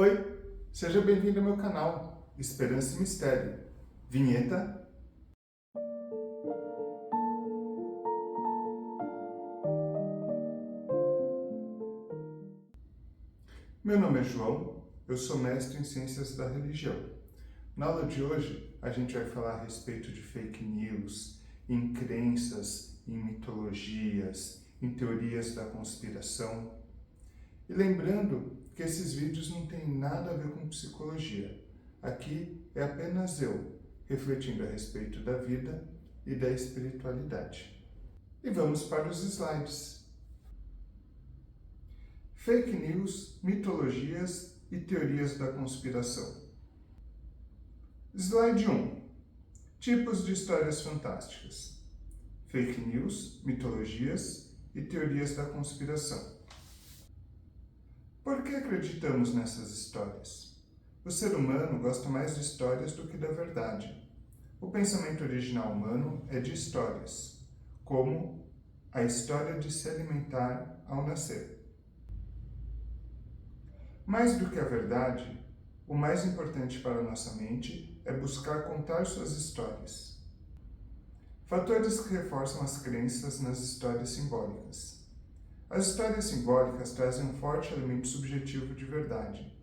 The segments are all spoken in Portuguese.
Oi, seja bem-vindo ao meu canal Esperança e Mistério. Vinheta. Meu nome é João, eu sou mestre em Ciências da Religião. Na aula de hoje, a gente vai falar a respeito de fake news, em crenças, em mitologias, em teorias da conspiração. E lembrando que esses vídeos não têm nada a ver com psicologia. Aqui é apenas eu, refletindo a respeito da vida e da espiritualidade. E vamos para os slides. Fake news, mitologias e teorias da conspiração. Slide 1. Tipos de histórias fantásticas. Fake news, mitologias e teorias da conspiração. Por que acreditamos nessas histórias? O ser humano gosta mais de histórias do que da verdade. O pensamento original humano é de histórias, como a história de se alimentar ao nascer. Mais do que a verdade, o mais importante para nossa mente é buscar contar suas histórias. Fatores que reforçam as crenças nas histórias simbólicas. As histórias simbólicas trazem um forte elemento subjetivo de verdade.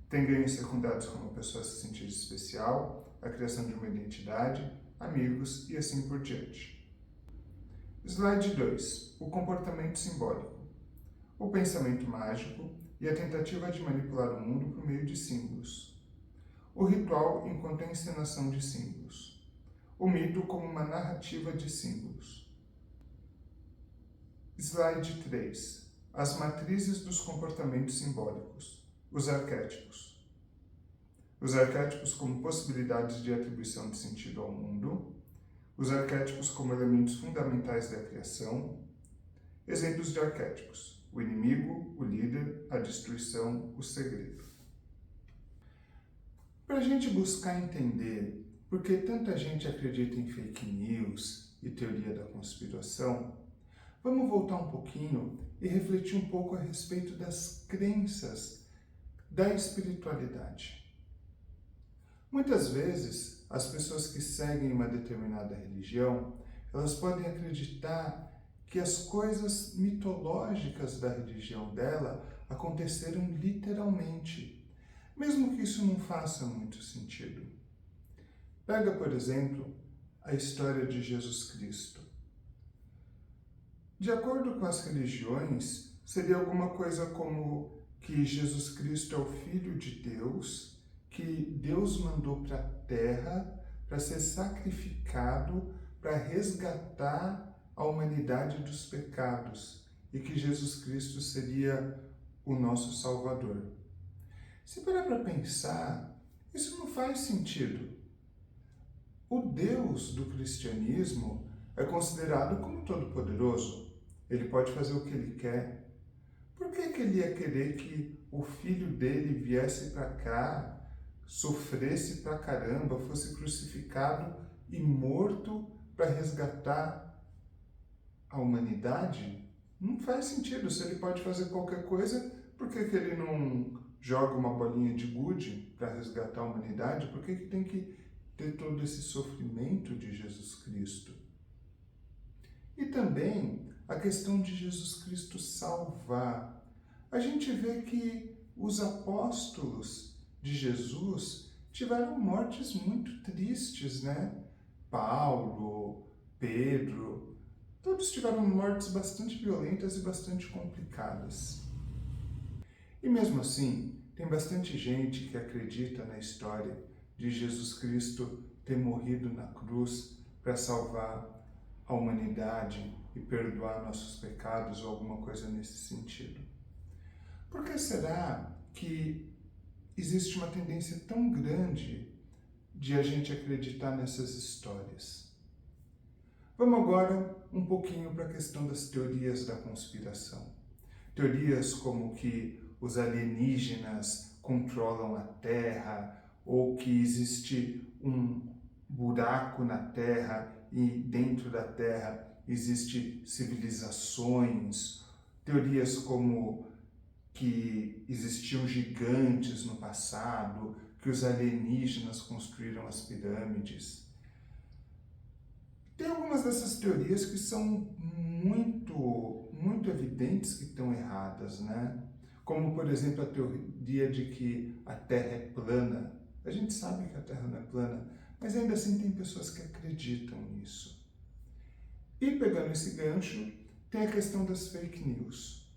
Tem ganhos secundários como a pessoa se sentir especial, a criação de uma identidade, amigos e assim por diante. Slide 2. O comportamento simbólico. O pensamento mágico e a tentativa de manipular o mundo por meio de símbolos. O ritual enquanto a encenação de símbolos. O mito como uma narrativa de símbolos. Slide 3. As matrizes dos comportamentos simbólicos. Os arquétipos. Os arquétipos como possibilidades de atribuição de sentido ao mundo. Os arquétipos como elementos fundamentais da criação. Exemplos de arquétipos: o inimigo, o líder, a destruição, o segredo. Para a gente buscar entender por que tanta gente acredita em fake news e teoria da conspiração, vamos voltar um pouquinho e refletir um pouco a respeito das crenças da espiritualidade. Muitas vezes, as pessoas que seguem uma determinada religião, elas podem acreditar que as coisas mitológicas da religião dela aconteceram literalmente, mesmo que isso não faça muito sentido. Pega, por exemplo, a história de Jesus Cristo. De acordo com as religiões, seria alguma coisa como que Jesus Cristo é o Filho de Deus, que Deus mandou para a terra para ser sacrificado, para resgatar a humanidade dos pecados e que Jesus Cristo seria o nosso Salvador. Se parar para pensar, isso não faz sentido. O Deus do cristianismo é considerado como todo-poderoso. Ele pode fazer o que ele quer. Por que ele ia querer que o filho dele viesse para cá, sofresse pra caramba, fosse crucificado e morto para resgatar a humanidade? Não faz sentido. Se ele pode fazer qualquer coisa, por que ele não joga uma bolinha de gude para resgatar a humanidade? Por que tem que ter todo esse sofrimento de Jesus Cristo? E também a questão de Jesus Cristo salvar. A gente vê que os apóstolos de Jesus tiveram mortes muito tristes, né? Paulo, Pedro, todos tiveram mortes bastante violentas e bastante complicadas. E mesmo assim, tem bastante gente que acredita na história de Jesus Cristo ter morrido na cruz para salvar a humanidade e perdoar nossos pecados ou alguma coisa nesse sentido. Por que será que existe uma tendência tão grande de a gente acreditar nessas histórias? Vamos agora um pouquinho para a questão das teorias da conspiração. Teorias como que os alienígenas controlam a Terra, ou que existe um buraco na Terra e dentro da Terra existem civilizações. Teorias como que existiam gigantes no passado, que os alienígenas construíram as pirâmides. Tem algumas dessas teorias que são muito evidentes que estão erradas, né? Como, por exemplo, a teoria de que a Terra é plana. A gente sabe que a Terra não é plana, mas ainda assim tem pessoas que acreditam nisso. E pegando esse gancho, tem a questão das fake news.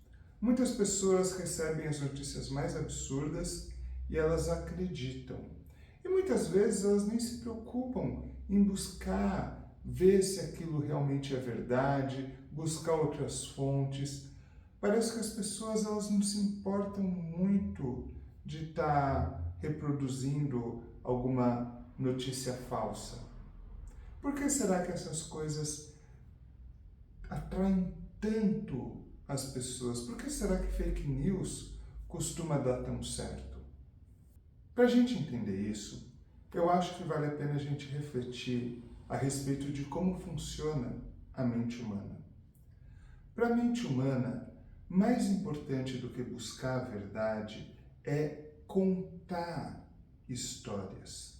Muitas pessoas recebem as notícias mais absurdas e elas acreditam. E muitas vezes elas nem se preocupam em buscar ver se aquilo realmente é verdade, buscar outras fontes. Parece que as pessoas elas não se importam muito de estar reproduzindo alguma notícia falsa. Por que será que essas coisas atraem tanto as pessoas? Por que será que fake news costuma dar tão certo? Para a gente entender isso, eu acho que vale a pena a gente refletir a respeito de como funciona a mente humana. Para a mente humana, mais importante do que buscar a verdade é contar histórias.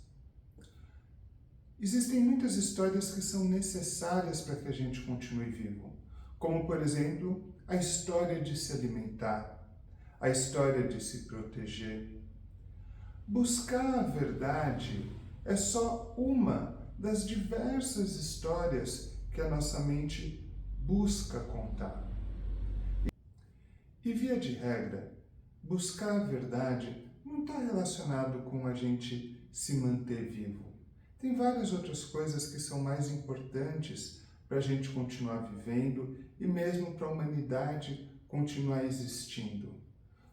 Existem muitas histórias que são necessárias para que a gente continue vivo, como, por exemplo, a história de se alimentar, a história de se proteger. Buscar a verdade é só uma das diversas histórias que a nossa mente busca contar. E via de regra, buscar a verdade não está relacionado com a gente se manter vivo. Tem várias outras coisas que são mais importantes para a gente continuar vivendo e mesmo para a humanidade continuar existindo.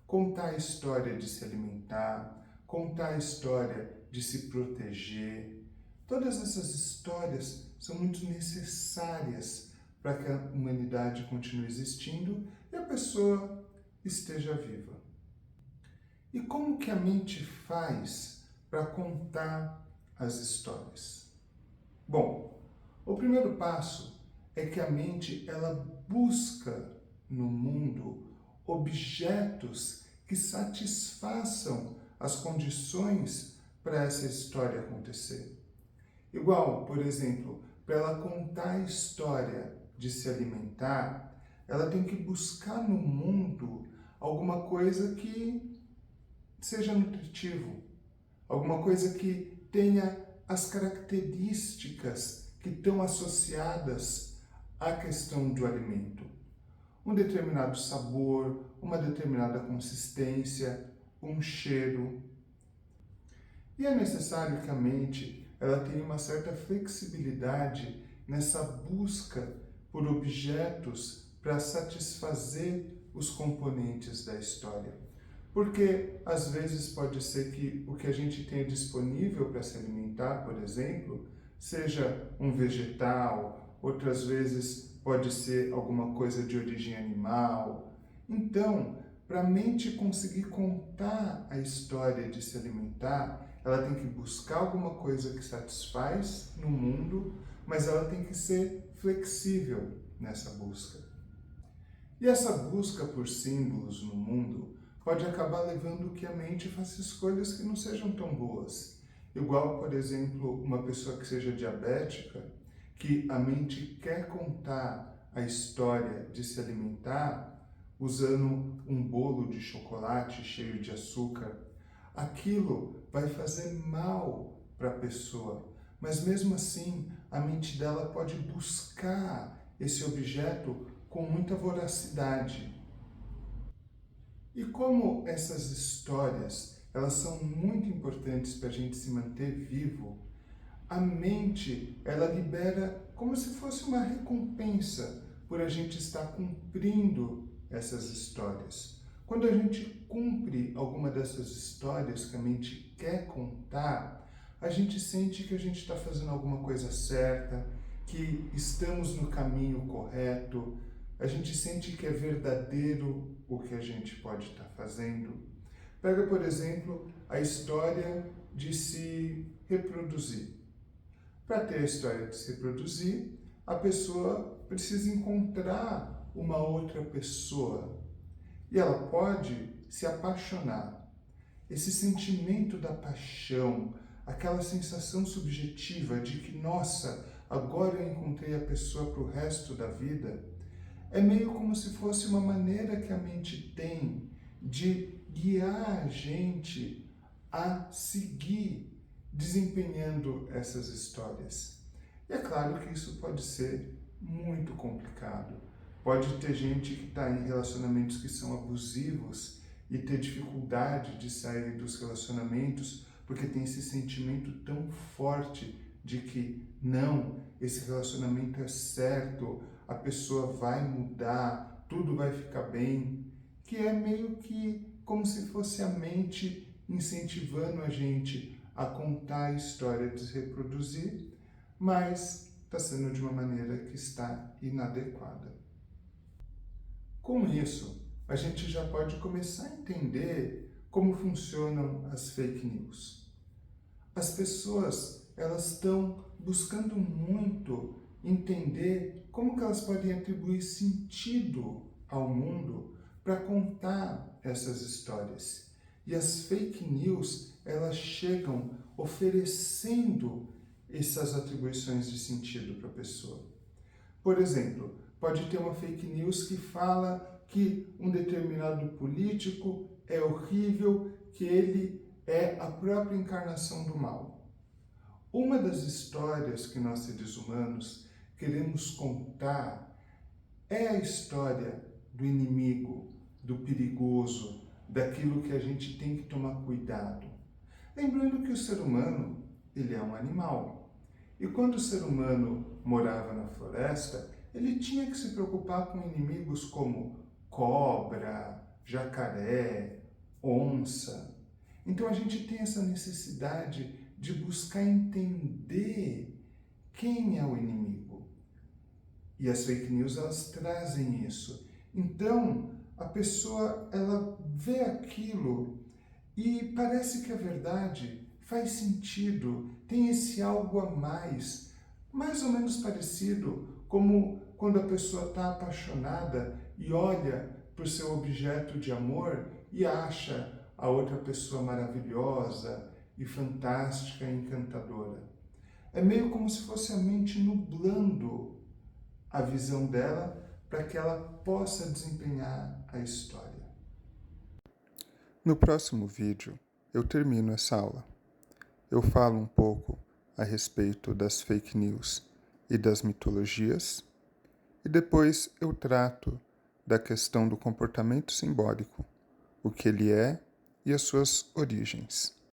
Contar a história de se alimentar, contar a história de se proteger. Todas essas histórias são muito necessárias para que a humanidade continue existindo e a pessoa esteja viva. E como que a mente faz para contar as histórias? Bom, o primeiro passo é que a mente ela busca no mundo objetos que satisfaçam as condições para essa história acontecer. Igual, por exemplo, para ela contar a história de se alimentar, ela tem que buscar no mundo alguma coisa que seja nutritivo, alguma coisa que tenha as características que estão associadas à questão do alimento. Um determinado sabor, uma determinada consistência, um cheiro. E é necessário que a mente ela tenha uma certa flexibilidade nessa busca por objetos para satisfazer os componentes da história. Porque às vezes pode ser que o que a gente tenha disponível para se alimentar, por exemplo, seja um vegetal, outras vezes pode ser alguma coisa de origem animal. Então, para a mente conseguir contar a história de se alimentar, ela tem que buscar alguma coisa que satisfaz no mundo, mas ela tem que ser flexível nessa busca. E essa busca por símbolos no mundo pode acabar levando que a mente faça escolhas que não sejam tão boas. Igual, por exemplo, uma pessoa que seja diabética, que a mente quer contar a história de se alimentar usando um bolo de chocolate cheio de açúcar. Aquilo vai fazer mal para a pessoa, mas mesmo assim a mente dela pode buscar esse objeto com muita voracidade. E como essas histórias elas são muito importantes para a gente se manter vivo, a mente ela libera como se fosse uma recompensa por a gente estar cumprindo essas histórias. Quando a gente cumpre alguma dessas histórias que a mente quer contar, a gente sente que a gente está fazendo alguma coisa certa, que estamos no caminho correto, a gente sente que é verdadeiro o que a gente pode estar fazendo. Pega, por exemplo, a história de se reproduzir. Para ter a história de se reproduzir, a pessoa precisa encontrar uma outra pessoa. E ela pode se apaixonar. Esse sentimento da paixão, aquela sensação subjetiva de que, nossa, agora eu encontrei a pessoa para o resto da vida, é meio como se fosse uma maneira que a mente tem de guiar a gente a seguir desempenhando essas histórias. E é claro que isso pode ser muito complicado. Pode ter gente que está em relacionamentos que são abusivos e ter dificuldade de sair dos relacionamentos porque tem esse sentimento tão forte de que não, esse relacionamento é certo, a pessoa vai mudar, tudo vai ficar bem, que é meio que como se fosse a mente incentivando a gente a contar a história de se reproduzir, mas está sendo de uma maneira que está inadequada. Com isso, a gente já pode começar a entender como funcionam as fake news. As pessoas, elas estão buscando muito entender como que elas podem atribuir sentido ao mundo para contar essas histórias. E as fake news, elas chegam oferecendo essas atribuições de sentido para a pessoa. Por exemplo, pode ter uma fake news que fala que um determinado político é horrível, que ele é a própria encarnação do mal. Uma das histórias que nós, seres humanos, queremos contar é a história do inimigo, do perigoso, daquilo que a gente tem que tomar cuidado. Lembrando que o ser humano, ele é um animal. E quando o ser humano morava na floresta, ele tinha que se preocupar com inimigos como cobra, jacaré, onça. Então a gente tem essa necessidade de buscar entender quem é o inimigo. E as fake news, elas trazem isso. Então, a pessoa, ela vê aquilo e parece que a verdade faz sentido, tem esse algo a mais ou menos parecido como quando a pessoa está apaixonada e olha para o seu objeto de amor e acha a outra pessoa maravilhosa e fantástica e encantadora. É meio como se fosse a mente nublando a visão dela para que ela possa desempenhar a história. No próximo vídeo, eu termino essa aula. Eu falo um pouco a respeito das fake news e das mitologias, e depois eu trato da questão do comportamento simbólico, o que ele é e as suas origens.